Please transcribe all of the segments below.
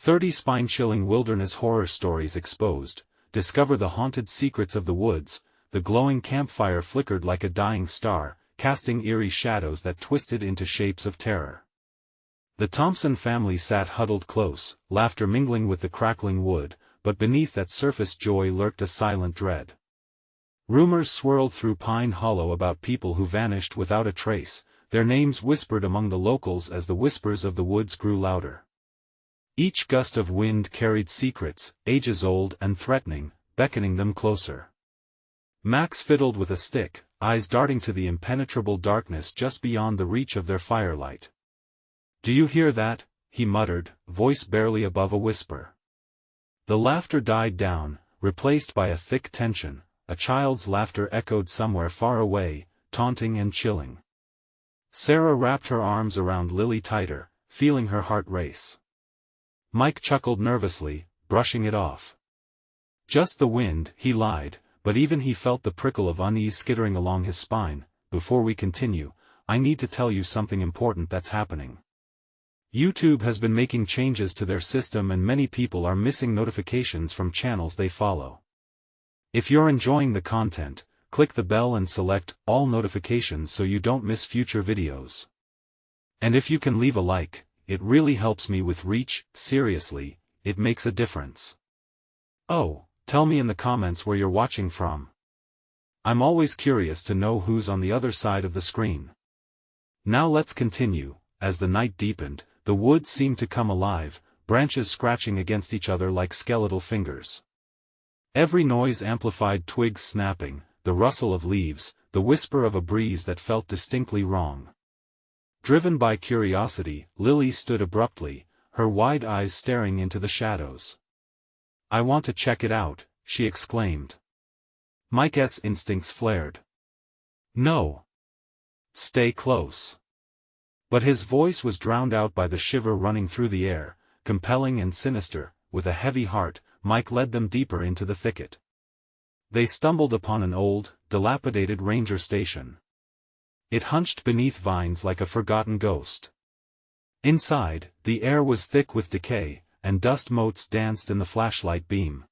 30 spine-chilling wilderness horror stories exposed. Discover the haunted secrets of the woods. The glowing campfire flickered like a dying star, casting eerie shadows that twisted into shapes of terror. The Thompson family sat huddled close, laughter mingling with the crackling wood, but beneath that surface joy lurked a silent dread. Rumors swirled through Pine Hollow about people who vanished without a trace, their names whispered among the locals as the whispers of the woods grew louder. Each gust of wind carried secrets, ages old and threatening, beckoning them closer. Max fiddled with a stick, eyes darting to the impenetrable darkness just beyond the reach of their firelight. "Do you hear that?" he muttered, voice barely above a whisper. The laughter died down, replaced by a thick tension. A child's laughter echoed somewhere far away, taunting and chilling. Sarah wrapped her arms around Lily tighter, feeling her heart race. Mike chuckled nervously, brushing it off. "Just the wind," he lied, but even he felt the prickle of unease skittering along his spine. "Before we continue, I need to tell you something important that's happening. YouTube has been making changes to their system and many people are missing notifications from channels they follow. If you're enjoying the content, click the bell and select all notifications so you don't miss future videos. And if you can leave a like, it really helps me with reach. Seriously, it makes a difference. Oh, tell me in the comments where you're watching from. I'm always curious to know who's on the other side of the screen. Now let's continue. As the night deepened, the woods seemed to come alive, branches scratching against each other like skeletal fingers. Every noise amplified, twigs snapping, the rustle of leaves, the whisper of a breeze that felt distinctly wrong. Driven by curiosity, Lily stood abruptly, her wide eyes staring into the shadows. "I want to check it out," she exclaimed. Mike's instincts flared. "No. Stay close." But his voice was drowned out by the shiver running through the air, compelling and sinister. With a heavy heart, Mike led them deeper into the thicket. They stumbled upon an old, dilapidated ranger station. It hunched beneath vines like a forgotten ghost. Inside, the air was thick with decay, and dust motes danced in the flashlight beam.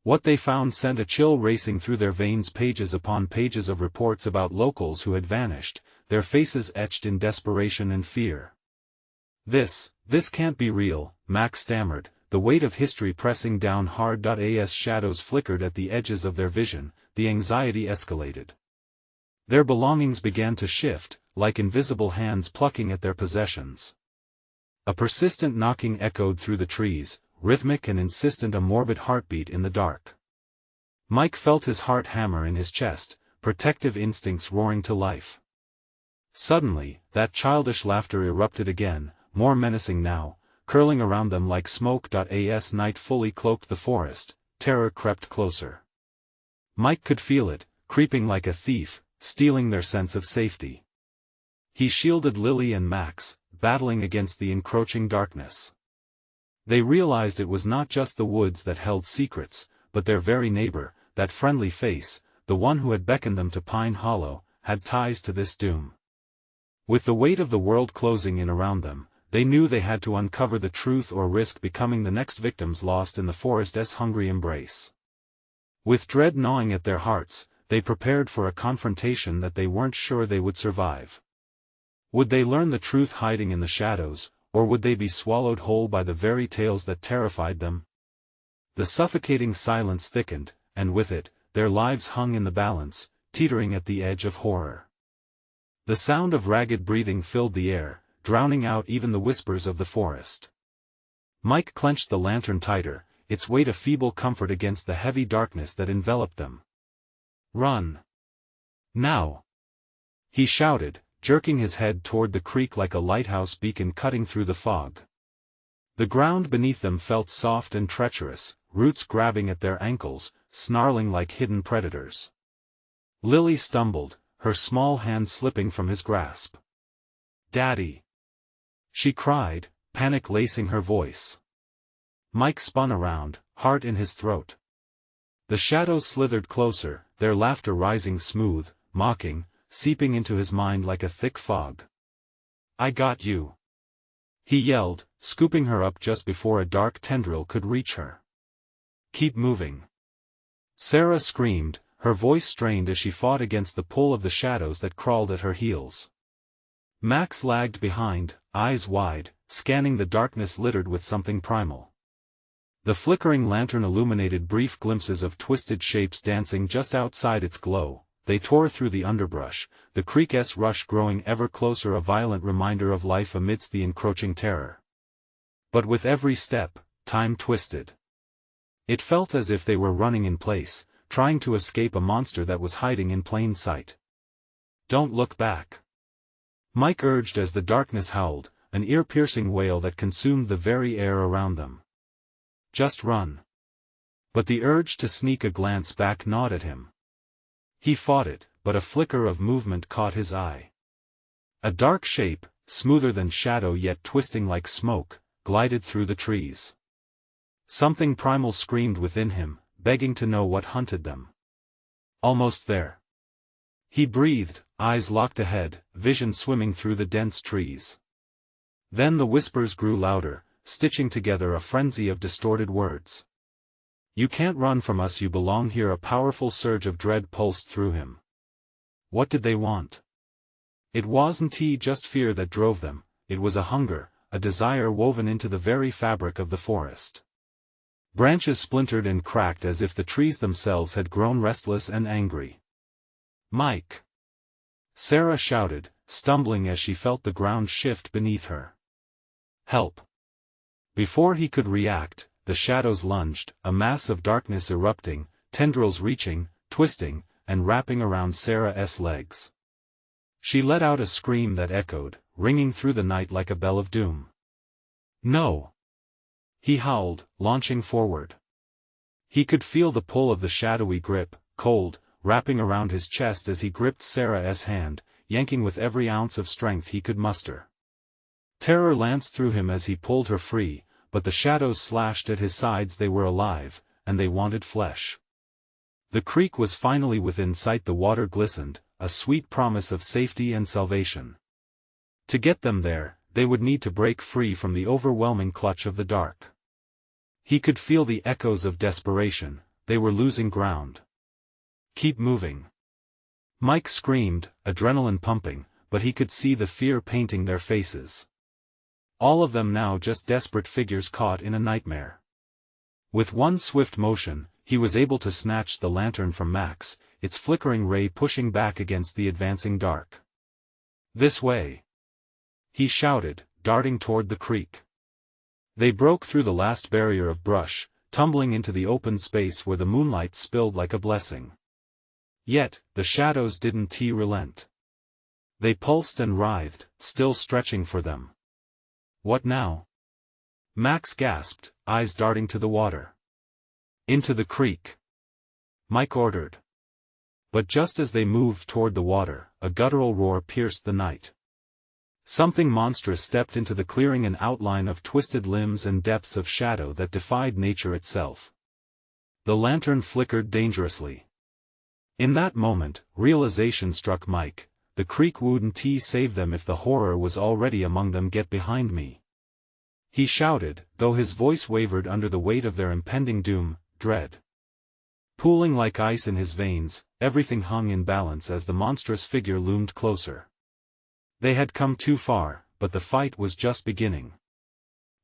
What they found sent a chill racing through their veins, pages upon pages of reports about locals who had vanished, their faces etched in desperation and fear. This can't be real," Max stammered, the weight of history pressing down hard. As shadows flickered at the edges of their vision, the anxiety escalated. Their belongings began to shift, like invisible hands plucking at their possessions. A persistent knocking echoed through the trees, rhythmic and insistent, a morbid heartbeat in the dark. Mike felt his heart hammer in his chest, protective instincts roaring to life. Suddenly, that childish laughter erupted again, more menacing now, curling around them like smoke. As night fully cloaked the forest, terror crept closer. Mike could feel it, creeping like a thief, stealing their sense of safety. He shielded Lily and Max, battling against the encroaching darkness. They realized it was not just the woods that held secrets, but their very neighbor, that friendly face, the one who had beckoned them to Pine Hollow, had ties to this doom. With the weight of the world closing in around them, they knew they had to uncover the truth or risk becoming the next victims lost in the forest's hungry embrace. With dread gnawing at their hearts, they prepared for a confrontation that they weren't sure they would survive. Would they learn the truth hiding in the shadows, or would they be swallowed whole by the very tales that terrified them? The suffocating silence thickened, and with it, their lives hung in the balance, teetering at the edge of horror. The sound of ragged breathing filled the air, drowning out even the whispers of the forest. Mike clenched the lantern tighter, its weight a feeble comfort against the heavy darkness that enveloped them. "Run! Now!" he shouted, jerking his head toward the creek like a lighthouse beacon cutting through the fog. The ground beneath them felt soft and treacherous, roots grabbing at their ankles, snarling like hidden predators. Lily stumbled, her small hand slipping from his grasp. "Daddy!" she cried, panic lacing her voice. Mike spun around, heart in his throat. The shadows slithered closer, their laughter rising smooth, mocking, seeping into his mind like a thick fog. "I got you. he yelled, scooping her up just before a dark tendril could reach her. "Keep moving." Sarah screamed, her voice strained as she fought against the pull of the shadows that crawled at her heels. Max lagged behind, eyes wide, scanning the darkness littered with something primal. The flickering lantern illuminated brief glimpses of twisted shapes dancing just outside its glow. They tore through the underbrush, the creek's rush growing ever closer, a violent reminder of life amidst the encroaching terror. But with every step, time twisted. It felt as if they were running in place, trying to escape a monster that was hiding in plain sight. "Don't look back," Mike urged as the darkness howled, an ear-piercing wail that consumed the very air around them. "Just run." But the urge to sneak a glance back gnawed at him. He fought it, but a flicker of movement caught his eye. A dark shape, smoother than shadow yet twisting like smoke, glided through the trees. Something primal screamed within him, begging to know what hunted them. Almost there. He breathed, eyes locked ahead, vision swimming through the dense trees. Then the whispers grew louder, stitching together a frenzy of distorted words. "You can't run from us, you belong here." A powerful surge of dread pulsed through him. What did they want? It wasn't just fear that drove them, it was a hunger, a desire woven into the very fabric of the forest. Branches splintered and cracked as if the trees themselves had grown restless and angry. "Mike!" Sarah shouted, stumbling as she felt the ground shift beneath her. "Help!" Before he could react, the shadows lunged, a mass of darkness erupting, tendrils reaching, twisting, and wrapping around Sarah's legs. She let out a scream that echoed, ringing through the night like a bell of doom. "No!" he howled, launching forward. He could feel the pull of the shadowy grip, cold, wrapping around his chest as he gripped Sarah's hand, yanking with every ounce of strength he could muster. Terror lanced through him as he pulled her free, but the shadows slashed at his sides. They were alive, and they wanted flesh. The creek was finally within sight. The water glistened, a sweet promise of safety and salvation. To get them there, they would need to break free from the overwhelming clutch of the dark. He could feel the echoes of desperation. They were losing ground. "Keep moving!" Mike screamed, adrenaline pumping, but he could see the fear painting their faces. All of them now just desperate figures caught in a nightmare. With one swift motion, he was able to snatch the lantern from Max, its flickering ray pushing back against the advancing dark. "This way!" he shouted, darting toward the creek. They broke through the last barrier of brush, tumbling into the open space where the moonlight spilled like a blessing. Yet, the shadows didn't relent. They pulsed and writhed, still stretching for them. "What now?" Max gasped, eyes darting to the water. "Into the creek," Mike ordered. But just as they moved toward the water, a guttural roar pierced the night. Something monstrous stepped into the clearing, an outline of twisted limbs and depths of shadow that defied nature itself. The lantern flickered dangerously. In that moment, realization struck Mike. The creek wouldn't save them if the horror was already among them. "Get behind me!" he shouted, though his voice wavered under the weight of their impending doom, dread pooling like ice in his veins. Everything hung in balance as the monstrous figure loomed closer. They had come too far, but the fight was just beginning.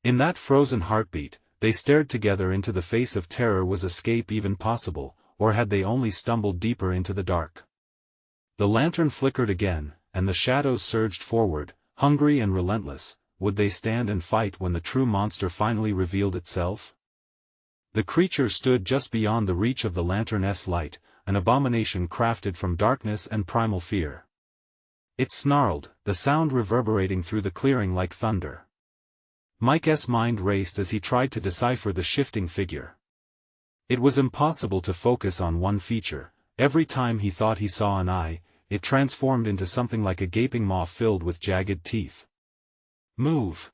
In that frozen heartbeat, they stared together into the face of terror. Was escape even possible, or had they only stumbled deeper into the dark? The lantern flickered again, and the shadows surged forward, hungry and relentless. Would they stand and fight when the true monster finally revealed itself? The creature stood just beyond the reach of the lantern's light, an abomination crafted from darkness and primal fear. It snarled, the sound reverberating through the clearing like thunder. Mike's mind raced as he tried to decipher the shifting figure. It was impossible to focus on one feature. Every time he thought he saw an eye, it transformed into something like a gaping maw filled with jagged teeth. "Move!"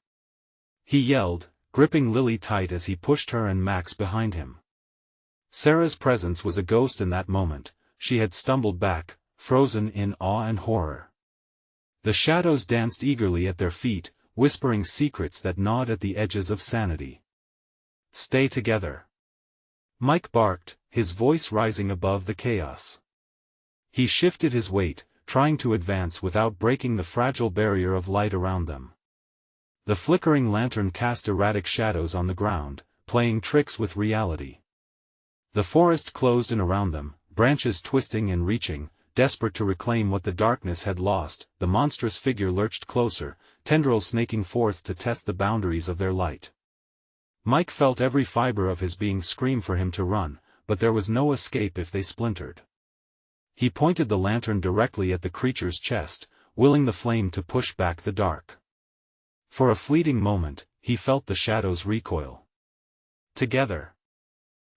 he yelled, gripping Lily tight as he pushed her and Max behind him. Sarah's presence was a ghost in that moment. She had stumbled back, frozen in awe and horror. The shadows danced eagerly at their feet, whispering secrets that gnawed at the edges of sanity. "Stay together," Mike barked, his voice rising above the chaos. He shifted his weight, trying to advance without breaking the fragile barrier of light around them. The flickering lantern cast erratic shadows on the ground, playing tricks with reality. The forest closed in around them, branches twisting and reaching, desperate to reclaim what the darkness had lost. The monstrous figure lurched closer, tendrils snaking forth to test the boundaries of their light. Mike felt every fiber of his being scream for him to run, but there was no escape if they splintered. He pointed the lantern directly at the creature's chest, willing the flame to push back the dark. For a fleeting moment, he felt the shadows recoil. "Together!"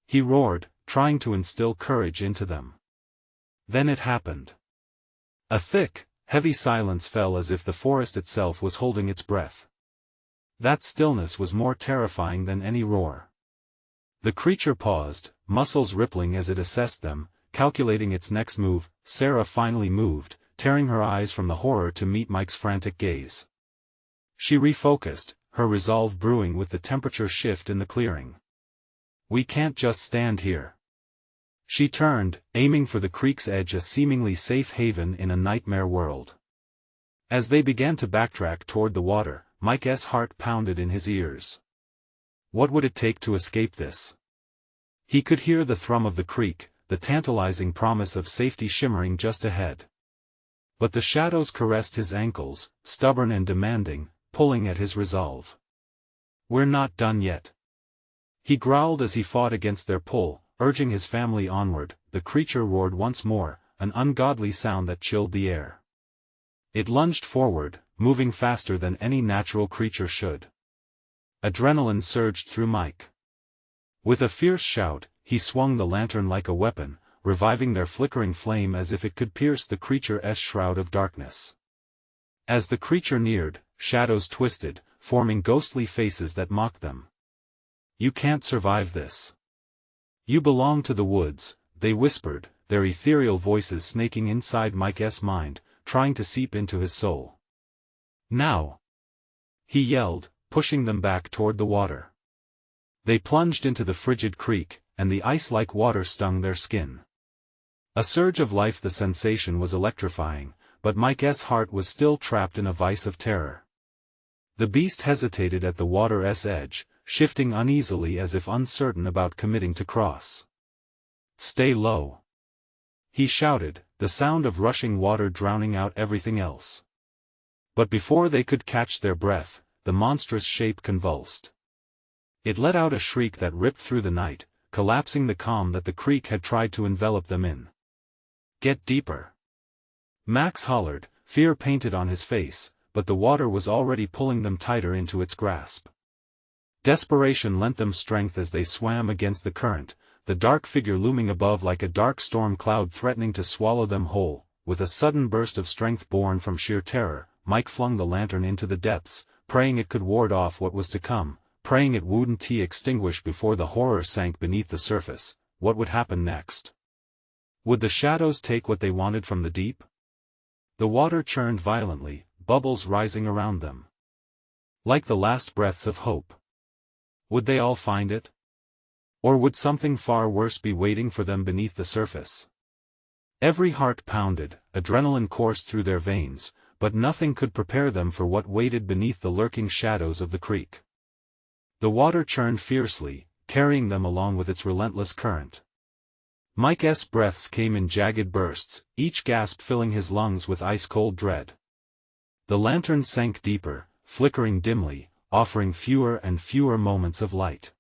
he roared, trying to instill courage into them. Then it happened. A thick, heavy silence fell as if the forest itself was holding its breath. That stillness was more terrifying than any roar. The creature paused, muscles rippling as it assessed them, calculating its next move. Sarah finally moved, tearing her eyes from the horror to meet Mike's frantic gaze. She refocused, her resolve brewing with the temperature shift in the clearing. "We can't just stand here." She turned, aiming for the creek's edge, a seemingly safe haven in a nightmare world. As they began to backtrack toward the water, Mike's heart pounded in his ears. What would it take to escape this? He could hear the thrum of the creek, the tantalizing promise of safety shimmering just ahead. But the shadows caressed his ankles, stubborn and demanding, pulling at his resolve. "We're not done yet," he growled as he fought against their pull, urging his family onward. The creature roared once more, an ungodly sound that chilled the air. It lunged forward, moving faster than any natural creature should. Adrenaline surged through Mike. With a fierce shout, he swung the lantern like a weapon, reviving their flickering flame as if it could pierce the creature's shroud of darkness. As the creature neared, shadows twisted, forming ghostly faces that mocked them. "You can't survive this. You belong to the woods," they whispered, their ethereal voices snaking inside Mike's mind, trying to seep into his soul. "Now!" he yelled, pushing them back toward the water. They plunged into the frigid creek, and the ice-like water stung their skin. A surge of life, the sensation was electrifying, but Mike's heart was still trapped in a vice of terror. The beast hesitated at the water's edge, shifting uneasily as if uncertain about committing to cross. "Stay low," he shouted, the sound of rushing water drowning out everything else. But before they could catch their breath, the monstrous shape convulsed. It let out a shriek that ripped through the night, collapsing the calm that the creek had tried to envelop them in. "Get deeper!" Max hollered, fear painted on his face, but the water was already pulling them tighter into its grasp. Desperation lent them strength as they swam against the current, the dark figure looming above like a dark storm cloud threatening to swallow them whole. With a sudden burst of strength born from sheer terror, Mike flung the lantern into the depths, praying it could ward off what was to come, praying it wouldn't extinguish before the horror sank beneath the surface. What would happen next? Would the shadows take what they wanted from the deep? The water churned violently, bubbles rising around them. Like the last breaths of hope. Would they all find it? Or would something far worse be waiting for them beneath the surface? Every heart pounded, adrenaline coursed through their veins, but nothing could prepare them for what waited beneath the lurking shadows of the creek. The water churned fiercely, carrying them along with its relentless current. Mike's breaths came in jagged bursts, each gasp filling his lungs with ice-cold dread. The lantern sank deeper, flickering dimly, offering fewer and fewer moments of light.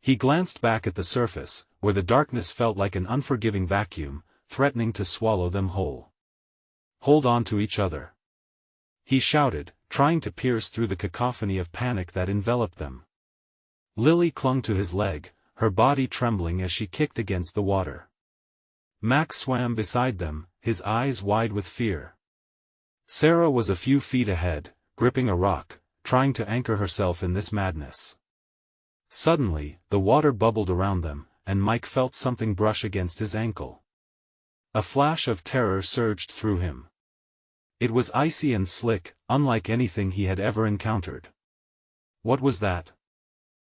He glanced back at the surface, where the darkness felt like an unforgiving vacuum, threatening to swallow them whole. "Hold on to each other," he shouted, trying to pierce through the cacophony of panic that enveloped them. Lily clung to his leg, her body trembling as she kicked against the water. Max swam beside them, his eyes wide with fear. Sarah was a few feet ahead, gripping a rock, trying to anchor herself in this madness. Suddenly, the water bubbled around them, and Mike felt something brush against his ankle. A flash of terror surged through him. It was icy and slick, unlike anything he had ever encountered. What was that?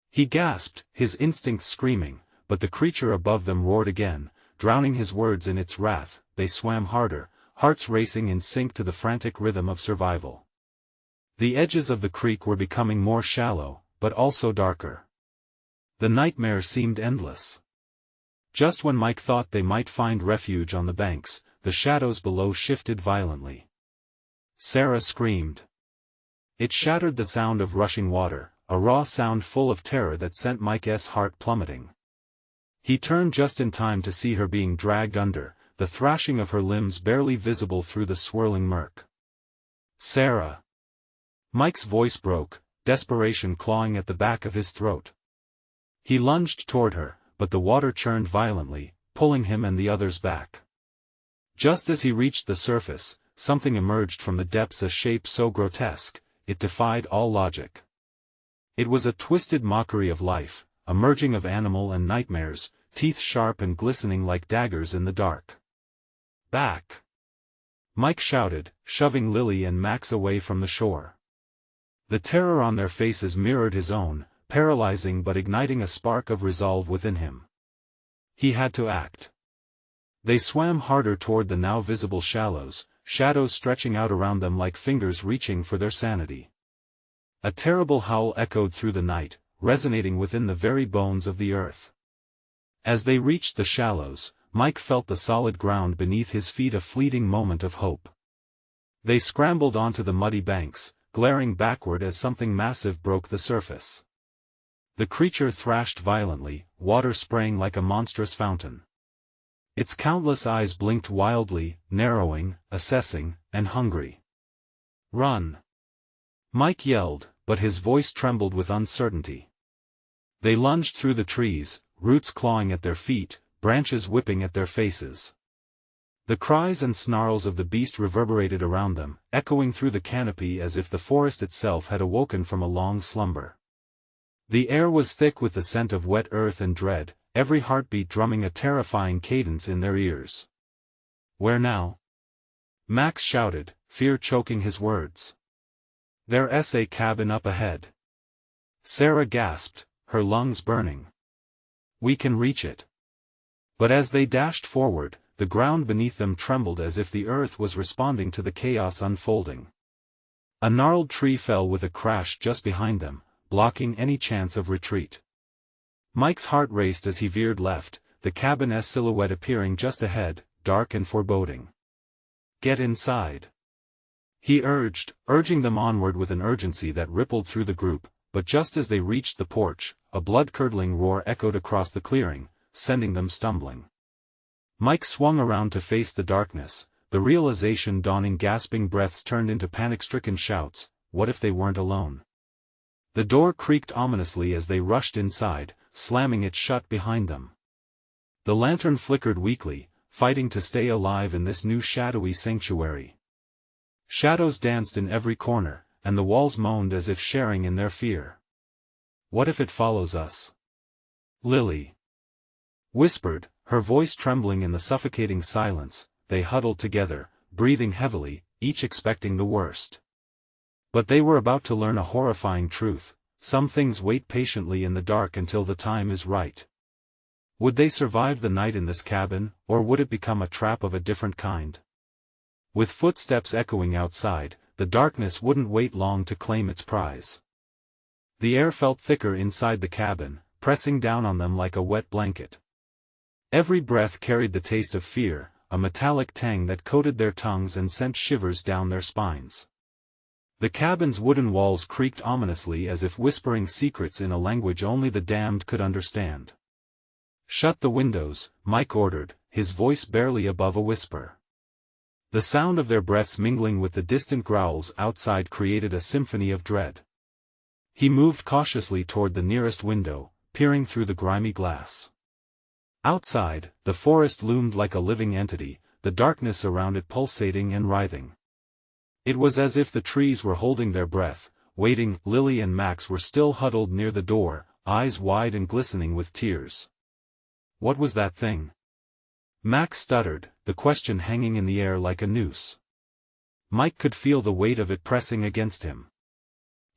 He gasped, his instincts screaming, but the creature above them roared again, drowning his words in its wrath. They swam harder, hearts racing in sync to the frantic rhythm of survival. The edges of the creek were becoming more shallow, but also darker. The nightmare seemed endless. Just when Mike thought they might find refuge on the banks, the shadows below shifted violently. Sarah screamed. It shattered the sound of rushing water, a raw sound full of terror that sent Mike's heart plummeting. He turned just in time to see her being dragged under, the thrashing of her limbs barely visible through the swirling murk. Sarah! Mike's voice broke, desperation clawing at the back of his throat. He lunged toward her, but the water churned violently, pulling him and the others back. Just as he reached the surface, something emerged from the depths, a shape so grotesque, it defied all logic. It was a twisted mockery of life, a merging of animal and nightmares, teeth sharp and glistening like daggers in the dark. Back! Mike shouted, shoving Lily and Max away from the shore. The terror on their faces mirrored his own, paralyzing but igniting a spark of resolve within him. He had to act. They swam harder toward the now visible shallows, shadows stretching out around them like fingers reaching for their sanity. A terrible howl echoed through the night, resonating within the very bones of the earth. As they reached the shallows, Mike felt the solid ground beneath his feet, a fleeting moment of hope. They scrambled onto the muddy banks, glaring backward as something massive broke the surface. The creature thrashed violently, water spraying like a monstrous fountain. Its countless eyes blinked wildly, narrowing, assessing, and hungry. "Run!" Mike yelled, but his voice trembled with uncertainty. They lunged through the trees, roots clawing at their feet, branches whipping at their faces. The cries and snarls of the beast reverberated around them, echoing through the canopy as if the forest itself had awoken from a long slumber. The air was thick with the scent of wet earth and dread, every heartbeat drumming a terrifying cadence in their ears. "Where now?" Max shouted, fear choking his words. "There's a cabin up ahead." Sarah gasped, her lungs burning. "We can reach it." But as they dashed forward, the ground beneath them trembled as if the earth was responding to the chaos unfolding. A gnarled tree fell with a crash just behind them, blocking any chance of retreat. Mike's heart raced as he veered left, the cabin's silhouette appearing just ahead, dark and foreboding. "Get inside," he urging them onward with an urgency that rippled through the group, but just as they reached the porch, a blood-curdling roar echoed across the clearing, sending them stumbling. Mike swung around to face the darkness, the realization dawning. Gasping breaths turned into panic-stricken shouts. What if they weren't alone? The door creaked ominously as they rushed inside, slamming it shut behind them. The lantern flickered weakly, fighting to stay alive in this new shadowy sanctuary. Shadows danced in every corner, and the walls moaned as if sharing in their fear. "What if it follows us?" Lily whispered, her voice trembling in the suffocating silence. They huddled together, breathing heavily, each expecting the worst. But they were about to learn a horrifying truth: some things wait patiently in the dark until the time is right. Would they survive the night in this cabin, or would it become a trap of a different kind? With footsteps echoing outside, the darkness wouldn't wait long to claim its prize. The air felt thicker inside the cabin, pressing down on them like a wet blanket. Every breath carried the taste of fear, a metallic tang that coated their tongues and sent shivers down their spines. The cabin's wooden walls creaked ominously as if whispering secrets in a language only the damned could understand. "Shut the windows," Mike ordered, his voice barely above a whisper. The sound of their breaths mingling with the distant growls outside created a symphony of dread. He moved cautiously toward the nearest window, peering through the grimy glass. Outside, the forest loomed like a living entity, the darkness around it pulsating and writhing. It was as if the trees were holding their breath, waiting. Lily and Max were still huddled near the door, eyes wide and glistening with tears. "What was that thing?" Max stuttered, the question hanging in the air like a noose. Mike could feel the weight of it pressing against him.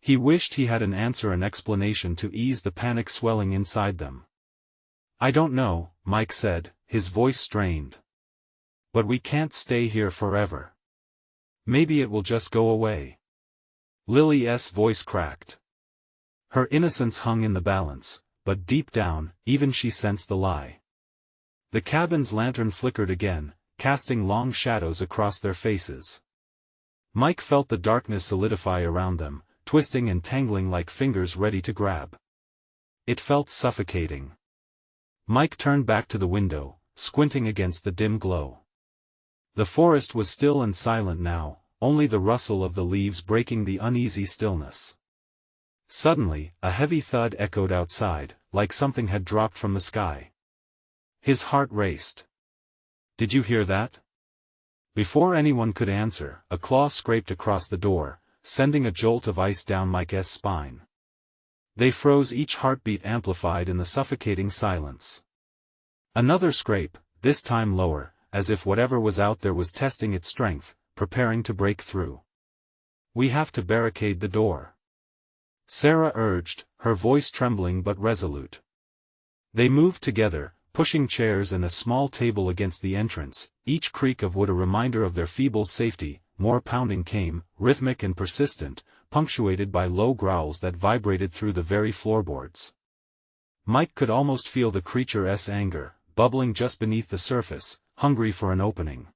He wished he had an answer and explanation to ease the panic swelling inside them. "I don't know," Mike said, his voice strained. "But we can't stay here forever. Maybe it will just go away." Lily's voice cracked. Her innocence hung in the balance, but deep down, even she sensed the lie. The cabin's lantern flickered again, casting long shadows across their faces. Mike felt the darkness solidify around them, twisting and tangling like fingers ready to grab. It felt suffocating. Mike turned back to the window, squinting against the dim glow. The forest was still and silent now, only the rustle of the leaves breaking the uneasy stillness. Suddenly, a heavy thud echoed outside, like something had dropped from the sky. His heart raced. "Did you hear that?" Before anyone could answer, a claw scraped across the door, sending a jolt of ice down Mike's spine. They froze, each heartbeat amplified in the suffocating silence. Another scrape, this time lower, as if whatever was out there was testing its strength, preparing to break through. "We have to barricade the door," Sarah urged, her voice trembling but resolute. They moved together, pushing chairs and a small table against the entrance, each creak of wood a reminder of their feeble safety. More pounding came, rhythmic and persistent, punctuated by low growls that vibrated through the very floorboards. Mike could almost feel the creature's anger, bubbling just beneath the surface, hungry for an opening.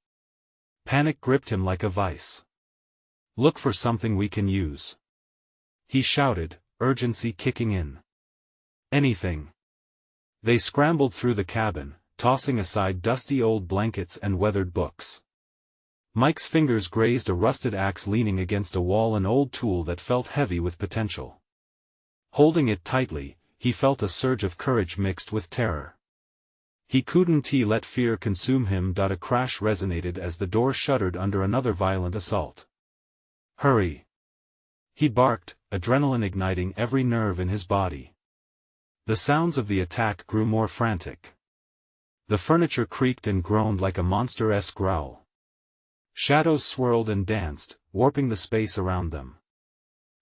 Panic gripped him like a vice. "Look for something we can use," he shouted, urgency kicking in. "Anything." They scrambled through the cabin, tossing aside dusty old blankets and weathered books. Mike's fingers grazed a rusted axe leaning against a wall, an old tool that felt heavy with potential. Holding it tightly, he felt a surge of courage mixed with terror. He couldn't let fear consume him. A crash resonated as the door shuddered under another violent assault. "Hurry!" he barked, adrenaline igniting every nerve in his body. The sounds of the attack grew more frantic. The furniture creaked and groaned like a monster-esque growl. Shadows swirled and danced, warping the space around them.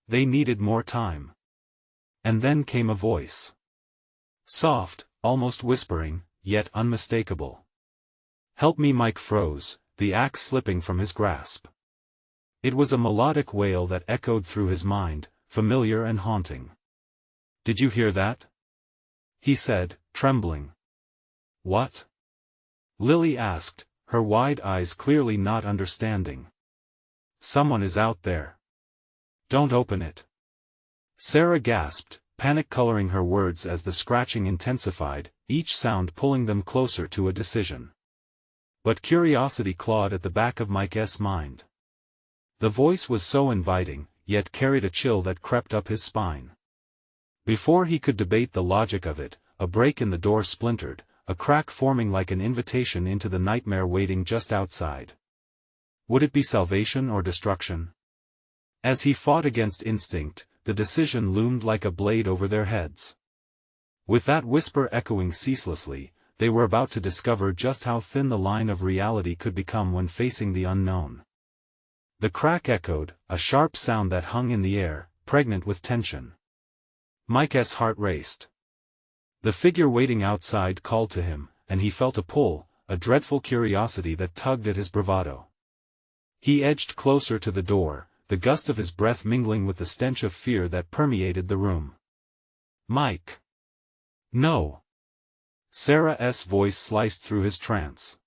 They needed more time. And then came a voice. Soft, almost whispering, yet unmistakable. "Help me!" Mike froze, the axe slipping from his grasp. It was a melodic wail that echoed through his mind, familiar and haunting. "Did you hear that?" he said, trembling. "What?" Lily asked, her wide eyes clearly not understanding. "Someone is out there. Don't open it." Sarah gasped, panic coloring her words as the scratching intensified, each sound pulling them closer to a decision. But curiosity clawed at the back of Mike's mind. The voice was so inviting, yet carried a chill that crept up his spine. Before he could debate the logic of it, a break in the door splintered, a crack forming like an invitation into the nightmare waiting just outside. Would it be salvation or destruction? As he fought against instinct, the decision loomed like a blade over their heads. With that whisper echoing ceaselessly, they were about to discover just how thin the line of reality could become when facing the unknown. The crack echoed, a sharp sound that hung in the air, pregnant with tension. Mike's heart raced. The figure waiting outside called to him, and he felt a pull, a dreadful curiosity that tugged at his bravado. He edged closer to the door, the gust of his breath mingling with the stench of fear that permeated the room. "Mike!" "No!" Sarah's voice sliced through his trance.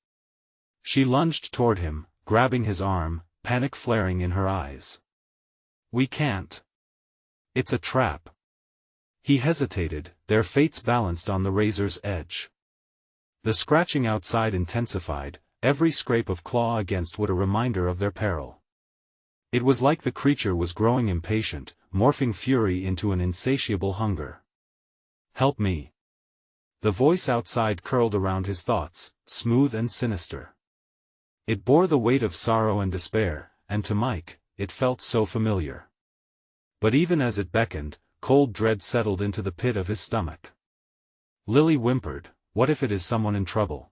She lunged toward him, grabbing his arm, panic flaring in her eyes. "We can't. It's a trap." He hesitated, their fates balanced on the razor's edge. The scratching outside intensified, every scrape of claw against wood a reminder of their peril. It was like the creature was growing impatient, morphing fury into an insatiable hunger. "Help me." The voice outside curled around his thoughts, smooth and sinister. It bore the weight of sorrow and despair, and to Mike, it felt so familiar. But even as it beckoned, cold dread settled into the pit of his stomach. Lily whimpered, "What if it is someone in trouble?"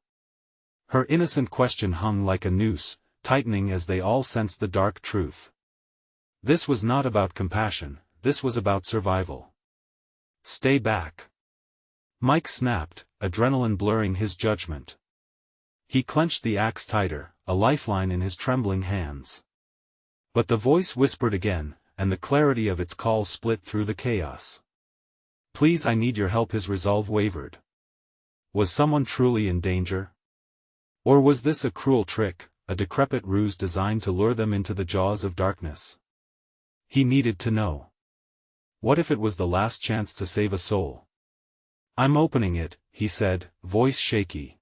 Her innocent question hung like a noose, tightening as they all sensed the dark truth. This was not about compassion, this was about survival. Stay back. Mike snapped, adrenaline blurring his judgment. He clenched the axe tighter, a lifeline in his trembling hands. But the voice whispered again, and the clarity of its call split through the chaos. Please, I need your help. His resolve wavered. Was someone truly in danger? Or was this a cruel trick, a decrepit ruse designed to lure them into the jaws of darkness? He needed to know. What if it was the last chance to save a soul? I'm opening it, he said, voice shaky.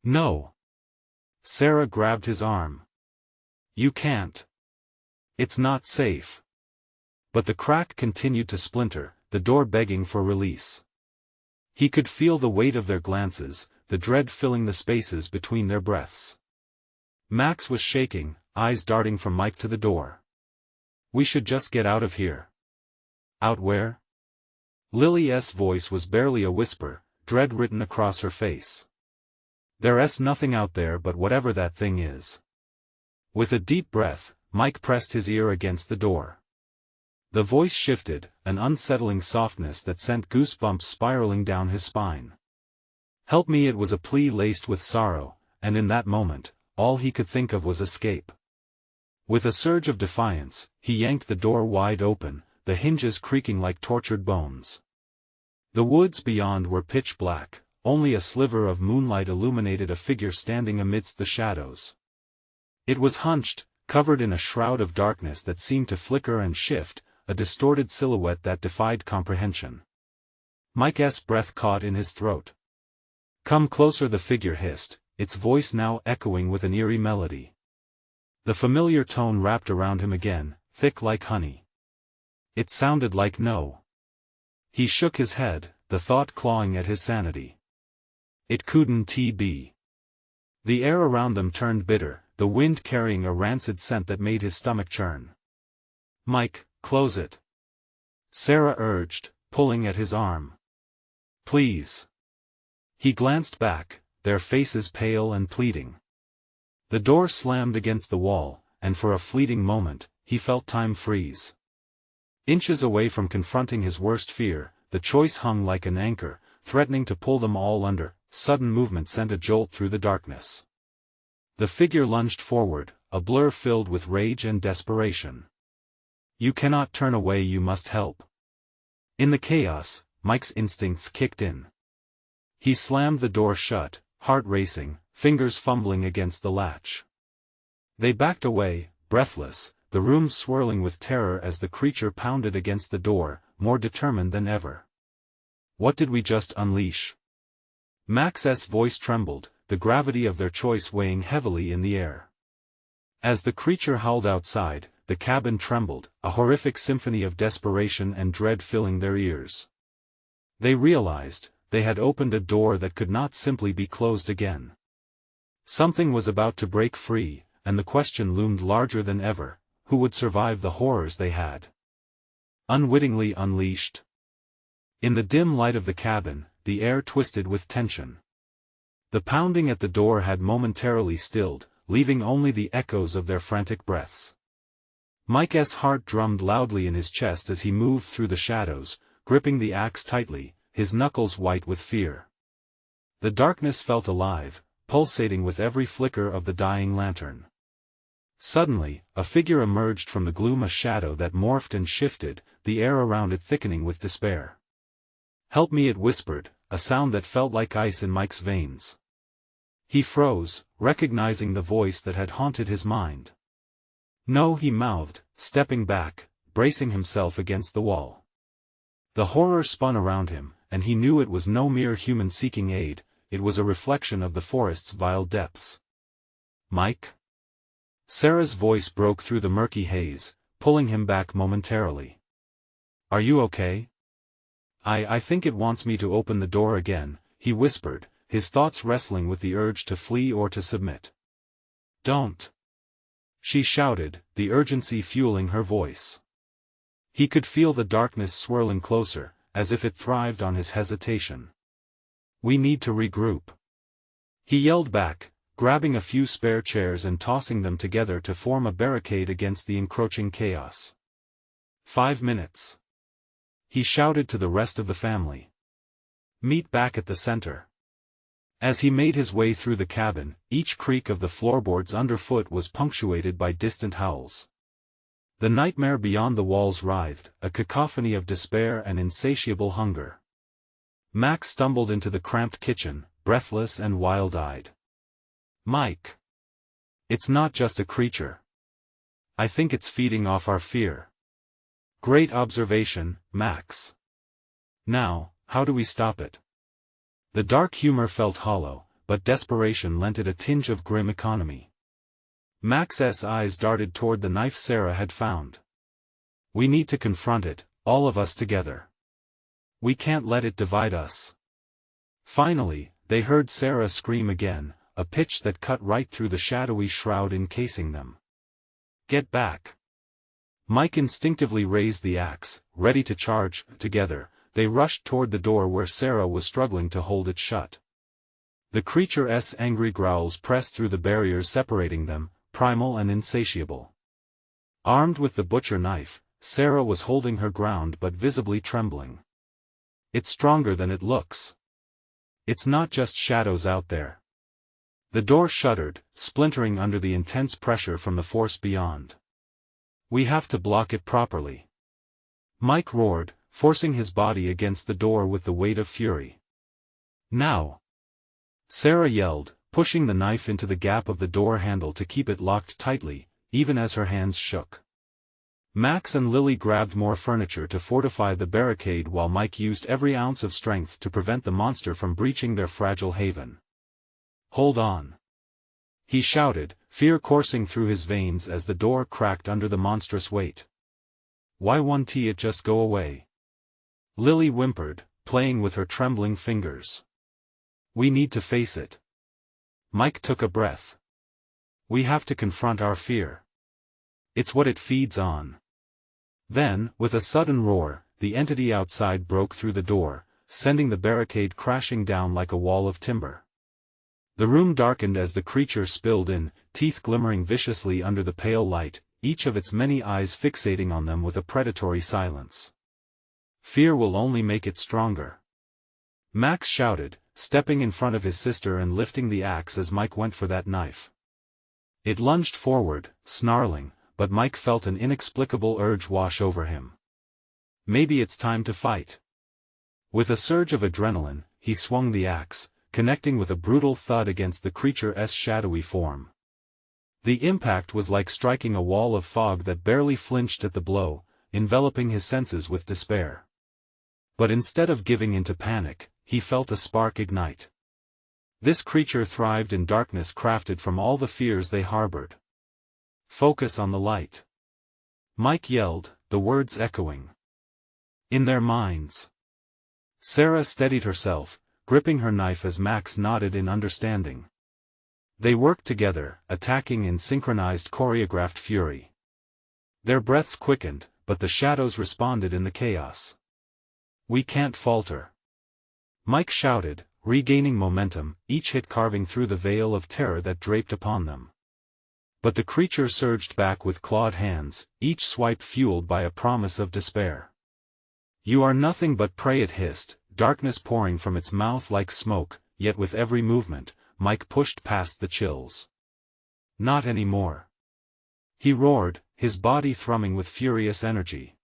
No. Sarah grabbed his arm. You can't. It's not safe. But the crack continued to splinter, the door begging for release. He could feel the weight of their glances, the dread filling the spaces between their breaths. Max was shaking, eyes darting from Mike to the door. We should just get out of here. Out where? Lily's voice was barely a whisper, dread written across her face. There's nothing out there but whatever that thing is. With a deep breath, Mike pressed his ear against the door. The voice shifted, an unsettling softness that sent goosebumps spiraling down his spine. Help me. It was a plea laced with sorrow, and in that moment, all he could think of was escape. With a surge of defiance, he yanked the door wide open, the hinges creaking like tortured bones. The woods beyond were pitch black, only a sliver of moonlight illuminated a figure standing amidst the shadows. It was hunched, covered in a shroud of darkness that seemed to flicker and shift, a distorted silhouette that defied comprehension. Mike's breath caught in his throat. Come closer, the figure hissed, its voice now echoing with an eerie melody. The familiar tone wrapped around him again, thick like honey. It sounded like no. He shook his head, the thought clawing at his sanity. It couldn't be. The air around them turned bitter, the wind carrying a rancid scent that made his stomach churn. Mike, close it. Sarah urged, pulling at his arm. Please. He glanced back, their faces pale and pleading. The door slammed against the wall, and for a fleeting moment, he felt time freeze. Inches away from confronting his worst fear, the choice hung like an anchor, threatening to pull them all under. Sudden movement sent a jolt through the darkness. The figure lunged forward, a blur filled with rage and desperation. You cannot turn away, you must help. In the chaos, Mike's instincts kicked in. He slammed the door shut, heart racing, fingers fumbling against the latch. They backed away, breathless, the room swirling with terror as the creature pounded against the door, more determined than ever. What did we just unleash? Max's voice trembled, the gravity of their choice weighing heavily in the air. As the creature howled outside, the cabin trembled, a horrific symphony of desperation and dread filling their ears. They realized, they had opened a door that could not simply be closed again. Something was about to break free, and the question loomed larger than ever: who would survive the horrors they had unwittingly unleashed? In the dim light of the cabin, the air twisted with tension. The pounding at the door had momentarily stilled, leaving only the echoes of their frantic breaths. Mike's heart drummed loudly in his chest as he moved through the shadows, gripping the axe tightly, his knuckles white with fear. The darkness felt alive, pulsating with every flicker of the dying lantern. Suddenly, a figure emerged from the gloom, a shadow that morphed and shifted, the air around it thickening with despair. Help me, it whispered, a sound that felt like ice in Mike's veins. He froze, recognizing the voice that had haunted his mind. No, he mouthed, stepping back, bracing himself against the wall. The horror spun around him, and he knew it was no mere human seeking aid, it was a reflection of the forest's vile depths. Mike? Sarah's voice broke through the murky haze, pulling him back momentarily. Are you okay? I think it wants me to open the door again, he whispered, his thoughts wrestling with the urge to flee or to submit. Don't! She shouted, the urgency fueling her voice. He could feel the darkness swirling closer, as if it thrived on his hesitation. We need to regroup. He yelled back, grabbing a few spare chairs and tossing them together to form a barricade against the encroaching chaos. 5 minutes. He shouted to the rest of the family. Meet back at the center. As he made his way through the cabin, each creak of the floorboards underfoot was punctuated by distant howls. The nightmare beyond the walls writhed, a cacophony of despair and insatiable hunger. Max stumbled into the cramped kitchen, breathless and wild-eyed. Mike. It's not just a creature. I think it's feeding off our fear. Great observation, Max. Now, how do we stop it? The dark humor felt hollow, but desperation lent it a tinge of grim economy. Max's eyes darted toward the knife Sarah had found. We need to confront it, all of us together. We can't let it divide us. Finally, they heard Sarah scream again, a pitch that cut right through the shadowy shroud encasing them. Get back. Mike instinctively raised the axe, ready to charge. Together, they rushed toward the door where Sarah was struggling to hold it shut. The creature's angry growls pressed through the barriers separating them, primal and insatiable. Armed with the butcher knife, Sarah was holding her ground but visibly trembling. It's stronger than it looks. It's not just shadows out there. The door shuddered, splintering under the intense pressure from the force beyond. We have to block it properly. Mike roared, forcing his body against the door with the weight of fury. Now! Sarah yelled, pushing the knife into the gap of the door handle to keep it locked tightly, even as her hands shook. Max and Lily grabbed more furniture to fortify the barricade while Mike used every ounce of strength to prevent the monster from breaching their fragile haven. Hold on. He shouted, fear coursing through his veins as the door cracked under the monstrous weight. Why won't it just go away? Lily whimpered, playing with her trembling fingers. We need to face it. Mike took a breath. We have to confront our fear. It's what it feeds on. Then, with a sudden roar, the entity outside broke through the door, sending the barricade crashing down like a wall of timber. The room darkened as the creature spilled in, teeth glimmering viciously under the pale light, each of its many eyes fixating on them with a predatory silence. Fear will only make it stronger. Max shouted, stepping in front of his sister and lifting the axe as Mike went for that knife. It lunged forward, snarling, but Mike felt an inexplicable urge wash over him. Maybe it's time to fight. With a surge of adrenaline, he swung the axe, connecting with a brutal thud against the creature's shadowy form. The impact was like striking a wall of fog that barely flinched at the blow, enveloping his senses with despair. But instead of giving into panic, he felt a spark ignite. This creature thrived in darkness crafted from all the fears they harbored. Focus on the light. Mike yelled, the words echoing in their minds. Sarah steadied herself, gripping her knife as Max nodded in understanding. They worked together, attacking in synchronized choreographed fury. Their breaths quickened, but the shadows responded in the chaos. We can't falter. Mike shouted, regaining momentum, each hit carving through the veil of terror that draped upon them. But the creature surged back with clawed hands, each swipe fueled by a promise of despair. You are nothing but prey, it hissed, darkness pouring from its mouth like smoke, yet with every movement, Mike pushed past the chills. Not anymore. He roared, his body thrumming with furious energy.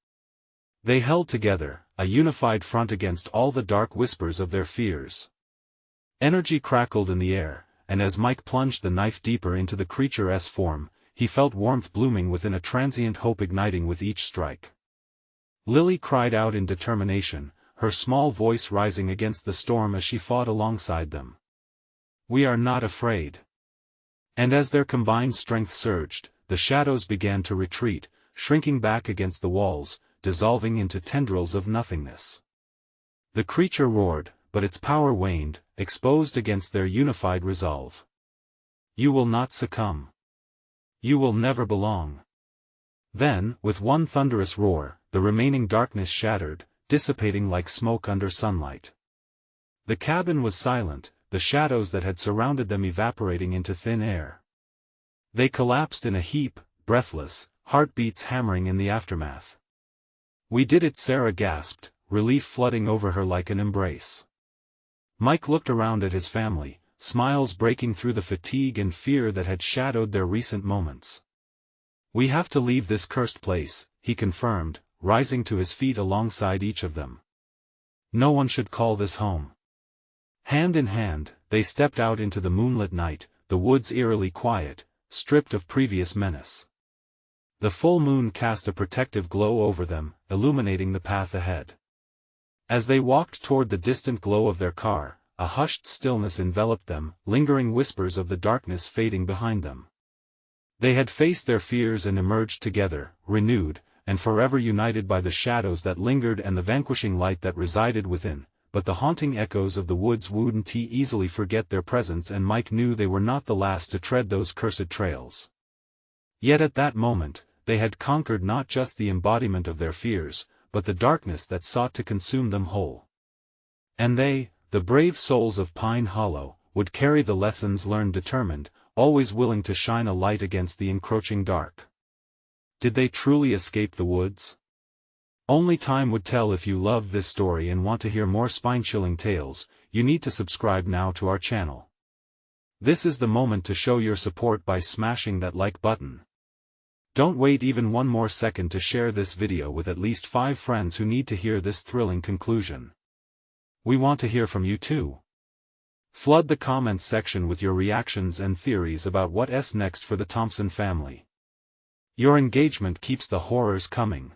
They held together, a unified front against all the dark whispers of their fears. Energy crackled in the air, and as Mike plunged the knife deeper into the creature's form, he felt warmth blooming within, a transient hope igniting with each strike. Lily cried out in determination, her small voice rising against the storm as she fought alongside them. We are not afraid. And as their combined strength surged, the shadows began to retreat, shrinking back against the walls, dissolving into tendrils of nothingness. The creature roared, but its power waned, exposed against their unified resolve. You will not succumb. You will never belong. Then, with one thunderous roar, the remaining darkness shattered, dissipating like smoke under sunlight. The cabin was silent, the shadows that had surrounded them evaporating into thin air. They collapsed in a heap, breathless, heartbeats hammering in the aftermath. "We did it," Sarah gasped, relief flooding over her like an embrace. Mike looked around at his family, smiles breaking through the fatigue and fear that had shadowed their recent moments. "We have to leave this cursed place," he confirmed, rising to his feet alongside each of them. "No one should call this home." Hand in hand, they stepped out into the moonlit night, the woods eerily quiet, stripped of previous menace. The full moon cast a protective glow over them, illuminating the path ahead. As they walked toward the distant glow of their car, a hushed stillness enveloped them, lingering whispers of the darkness fading behind them. They had faced their fears and emerged together, renewed, and forever united by the shadows that lingered and the vanquishing light that resided within, but the haunting echoes of the woods wouldn't easily forget their presence, and Mike knew they were not the last to tread those cursed trails. Yet at that moment, they had conquered not just the embodiment of their fears, but the darkness that sought to consume them whole. And they, the brave souls of Pine Hollow, would carry the lessons learned determined, always willing to shine a light against the encroaching dark. Did they truly escape the woods? Only time would tell. If you love this story and want to hear more spine-chilling tales, you need to subscribe now to our channel. This is the moment to show your support by smashing that like button. Don't wait even one more second to share this video with at least 5 friends who need to hear this thrilling conclusion. We want to hear from you too. Flood the comments section with your reactions and theories about what's next for the Thompson family. Your engagement keeps the horrors coming.